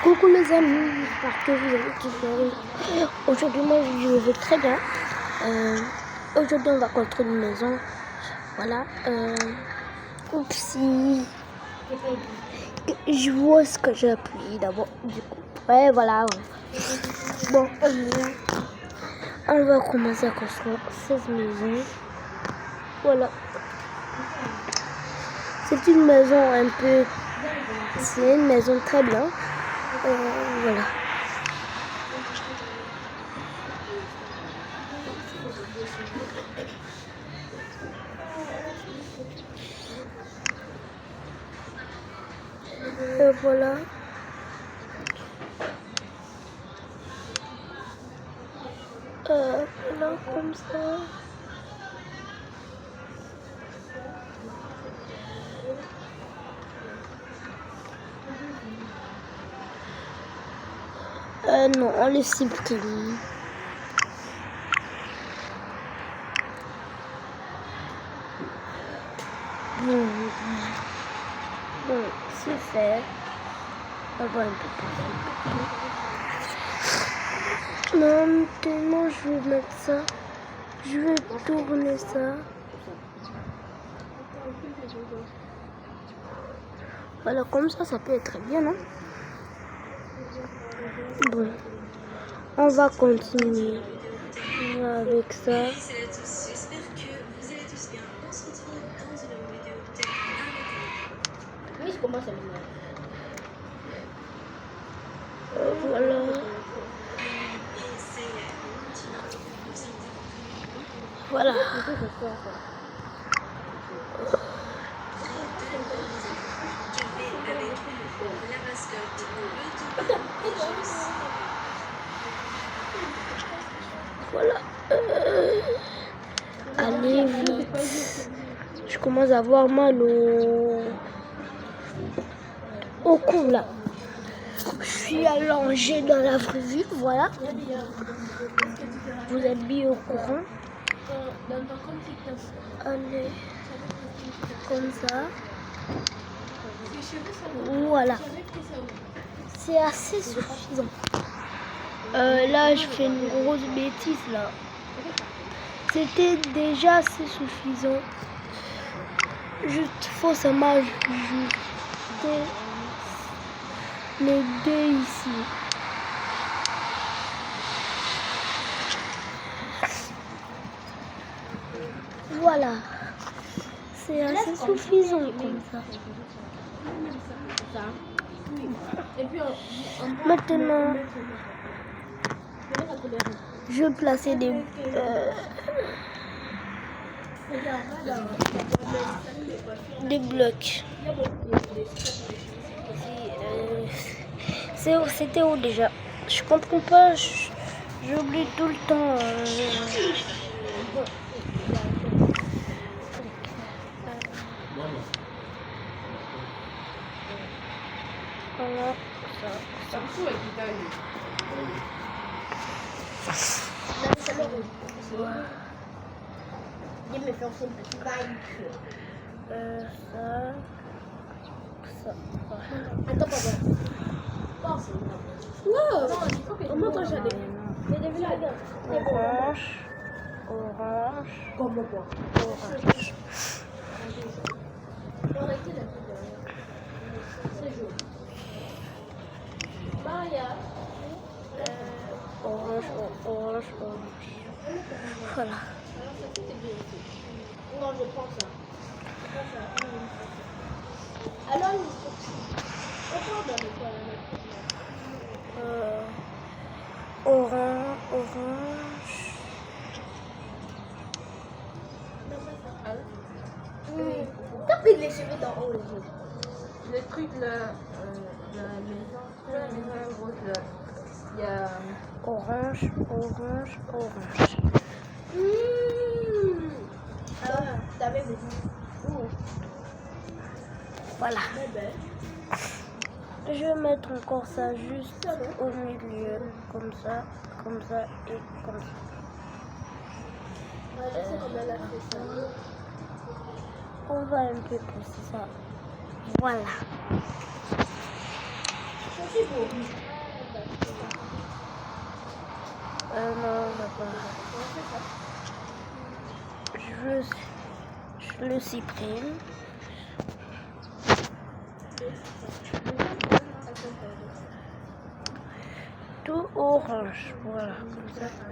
Coucou les amis, j'espère que vous allez tous bien. Aujourd'hui moi je vais très bien. Aujourd'hui on va construire une maison. Voilà. Oupsie. Je vois ce que j'ai appuyé d'abord. Du coup. Ouais voilà. Bon, on va commencer à construire cette maison. Voilà. C'est une maison un peu. C'est une maison très bien. Voilà. Et voilà. Voilà, comme ça. Non, on les supprime. Bon, c'est fait. On va voir un peu plus. Maintenant, je vais mettre ça. Je vais tourner ça. Voilà, comme ça peut être bien, non? Bon, on va continuer avec ça. Salut à tous, j'espère que vous allez tous bien. On se retrouve dans une nouvelle vidéo de Arrêtez. Oui, je commence à le Voilà. Voilà. La mascotte, le tout Voilà. Allez vite. Je commence à avoir mal au cou là. Je suis allongée dans la vraie vie, voilà. Vous êtes bien au courant. Allez, comme ça. Voilà. C'est assez suffisant. Là, je fais une grosse bêtise là. C'était déjà assez suffisant. Juste faut ça m'a ajouté les deux ici. Voilà. C'est assez suffisant comme ça. Maintenant, je vais placer des blocs. C'était où déjà? Je comprends pas. J'oublie tout le temps. Voilà. Ça. Attends, pardon. Non, comment toi j'avais. Mais depuis là, regarde. Orange. Comme quoi. Orange. Arrêtez la pub. C'est jaune. Maria. Orange. Voilà. Non, je prends ça. Alors, Orange. T'as pris les cheveux dans haut. Le truc là, la maison rose là, il y a Orange. Alors, t'avais besoin. Voilà. Je vais mettre encore ça juste au milieu, comme ça et comme ça. Ouais, je sais comment elle a fait ça. On va un peu pousser ça. Voilà. Non, là-bas. Je le supprime. Tout orange, voilà,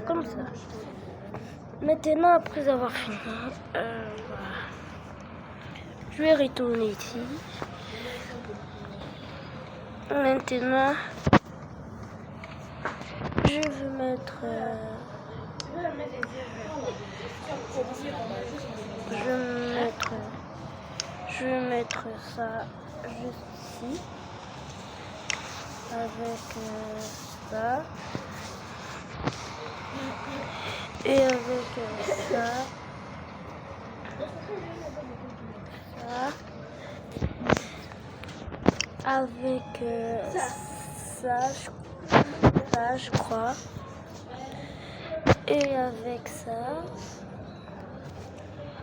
comme ça. Maintenant, après avoir fini, voilà. Je vais retourner ici. Maintenant, je vais mettre... Je vais mettre ça juste ici. Avec ça. Et avec ça. Avec ça, je crois. Et avec ça,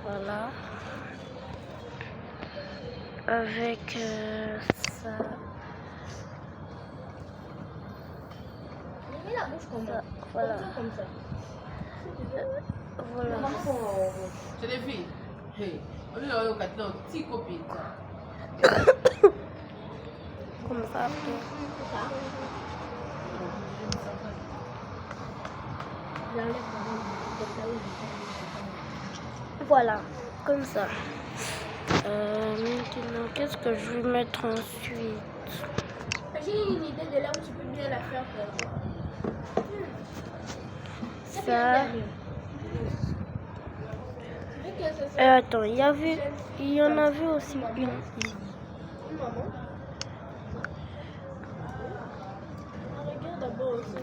voilà. Avec ça. Voilà. Voilà. C'est les filles. Hey, on est là au quatre petit copine. Comme ça. Voilà, comme ça. Maintenant, qu'est-ce que je vais mettre ensuite? J'ai une idée de là où tu peux bien la faire. Ça. Attends, il y en avait aussi une ici. Regarde d'abord aussi.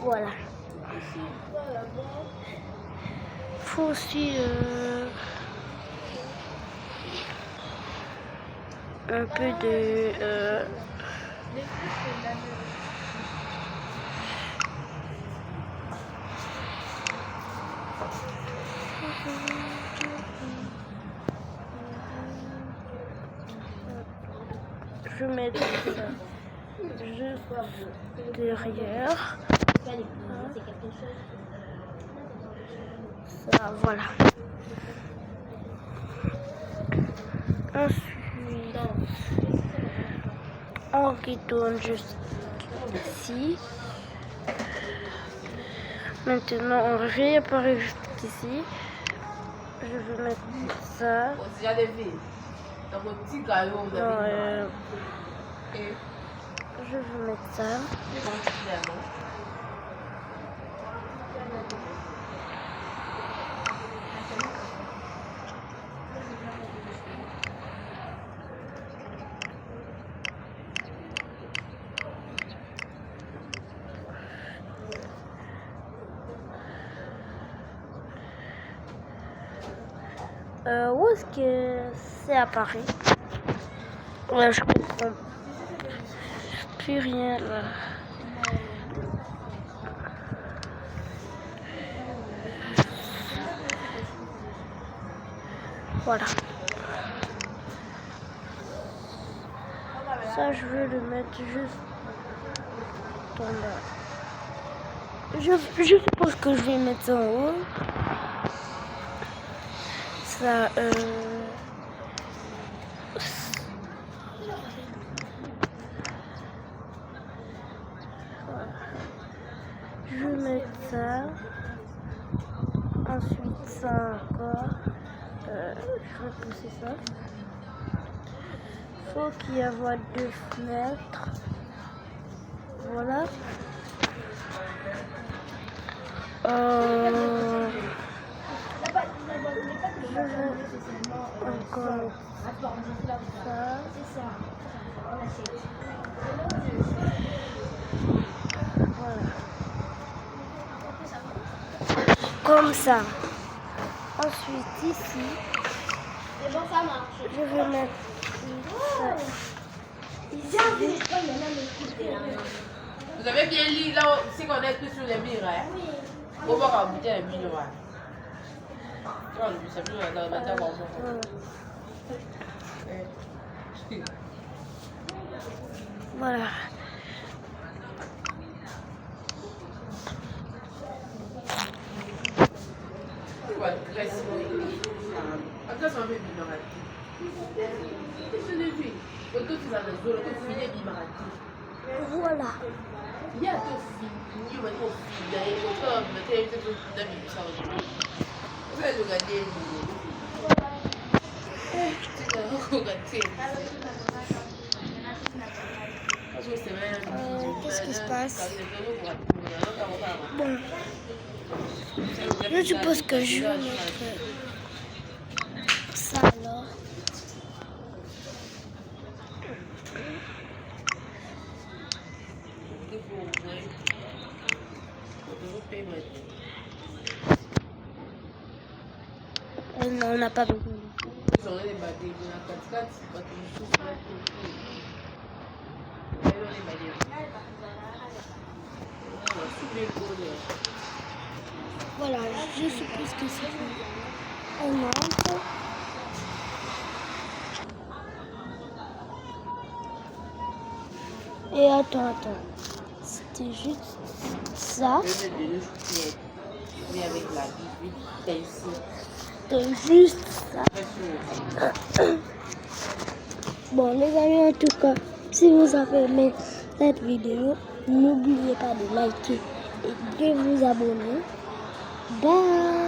Voilà. Ici, voilà, là-bas. Faut aussi un peu de je mets ça juste derrière. Ça, voilà. Ensuite, on retourne juste ici. Maintenant, on réapparaît juste ici. Je vais mettre ça. Il y a des filles. Donc, au petit caillou, vous avez Je vais mettre ça. Où est-ce que c'est à Paris? Ouais, je comprends plus rien là. Voilà. Ça, je vais le mettre juste en bas. Je suppose que je vais mettre ça en haut. Ça, voilà. Je vais mettre ça. Ensuite, ça encore. Je vais pousser ça. Faut qu'il y ait 2 fenêtres. Voilà. Je vais encore ça. Voilà. Comme ça. Ensuite, ici, C'est bon, ça marche. je vais mettre ça. Ici. Vous avez bien lu là, c'est qu'on est tous sur les murs, hein? Oui. On va rajouter les murs, ouais. Non, c'est plus dans le matin, Voilà. Reste après, ça m'a fait bimarati. Je l'ai vu. Quand tu as le zone, tu finis bimarati. Voilà. Il y a tout fini, mais tout fini. Il faut pas me dire que tu as mis ça. Vous allez regarder. Qu'est-ce qui se passe? Bon. Je suppose que je vais mettre ça alors. Non, on n'a pas besoin. Voilà, je suppose que c'est fait. On entre. Et attends. C'était juste ça. Mais avec la vie, C'était juste ça. Bon, les amis, en tout cas, si vous avez aimé cette vidéo, n'oubliez pas de liker et de vous abonner. Bye!